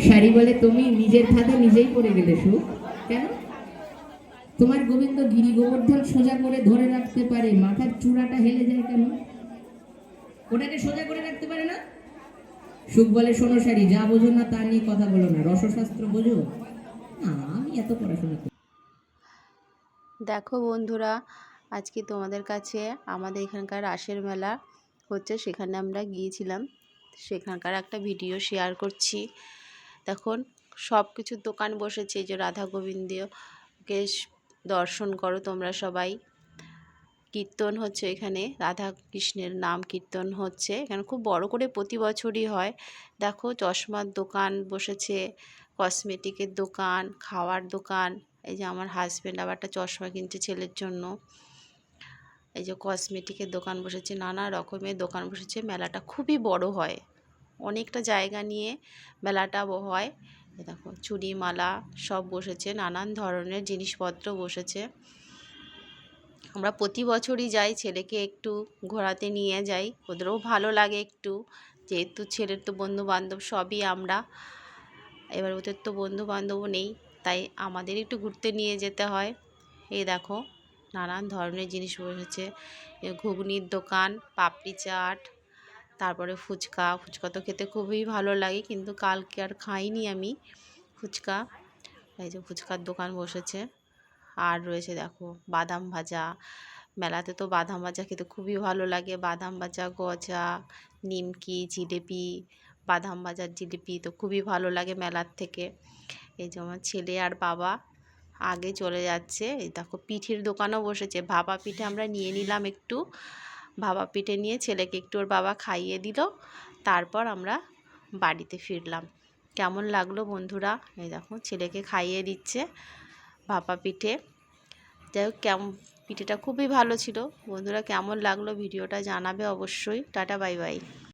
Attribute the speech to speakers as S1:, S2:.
S1: শাড়ি বলে তুমি নিজের খাতে নিজেই পড়ে গেলে সুখ। কেন? তোমার গোবিন্দ গিরি গোবর্ধন সোজা করে ধরে রাখতে পারে, মাথার চূড়াটা হেলে যায় কেন? ওটাকে সোজা করে রাখতে পারে না? সুখ বলে শোনো শাড়ি, যা বোঝো না তা নিয়ে কথা বলো না, রসশাস্ত্র বোঝো না? আমি এত পড়াশোনা করি।
S2: দেখো বন্ধুরা, আজকে তোমাদের কাছে আমাদের এখানকার রাসের মেলা হচ্ছে, সেখানে আমরা গিয়েছিলাম, সেখানকার একটা ভিডিও শেয়ার করছি। দেখুন, সব কিছুর দোকান বসেছে। যে রাধা গোবিন্দকে দর্শন করো তোমরা সবাই। কীর্তন হচ্ছে এখানে, রাধা কৃষ্ণের নাম কীর্তন হচ্ছে এখানে, খুব বড় করে প্রতি বছরই হয়। দেখো, চশমার দোকান বসেছে, কসমেটিকের দোকান, খাওয়ার দোকান। এই যে আমার হাজব্যান্ড আবার একটা চশমা কিনছে ছেলের জন্য। এই যে কসমেটিকের দোকান বসেছে, নানা রকমের দোকান বসেছে। মেলাটা খুবই বড় হয়, অনেকটা জায়গা নিয়ে মেলাটা হয়। দেখো, চুড়ি মালা সব বসেছে, নানান ধরনের জিনিসপত্র বসেছে। আমরা প্রতি বছরই যাই, ছেলেকে একটু ঘোরাতে নিয়ে যাই, ওদেরও ভালো লাগে একটু, যেহেতু ছেলের তো বন্ধু বান্ধব সবই আমরা। এবার ওদের তো বন্ধু বান্ধবও নেই, তাই আমাদের একটু ঘুরতে নিয়ে যেতে হয়। এই দেখো, নানান ধরনের জিনিস বসেছে। ঘুগনির দোকান, পাপড়ি চাট, তারপরে ফুচকা। ফুচকা তো খেতে খুবই ভালো লাগে, কিন্তু কালকে আর খাইনি আমি ফুচকা। এই যে ফুচকার দোকান বসেছে। আর রয়েছে দেখো বাদাম ভাজা। মেলাতে তো বাদাম ভাজা খেতে খুবই ভালো লাগে। বাদাম ভাজা, গজা, নিমকি, জিলিপি। বাদাম ভাজার জিলিপি তো খুবই ভালো লাগে মেলার থেকে। এই যে আমার ছেলে আর বাবা আগে চলে যাচ্ছে। এই দেখো, পিঠের দোকানও বসেছে। ভাপা পিঠে আমরা নিয়ে নিলাম একটু। ভাপা পিঠে নিয়ে ছেলেকে একটু ওর বাবা খাইয়ে দিল, তারপর আমরা বাড়িতে ফিরলাম। কেমন লাগলো বন্ধুরা? এই দেখো, ছেলেকে খাইয়ে দিচ্ছে ভাপা পিঠে। যাই হোক, পিঠেটা খুবই ভালো ছিল। বন্ধুরা, কেমন লাগলো ভিডিওটা জানাবে অবশ্যই। Tata, bye bye.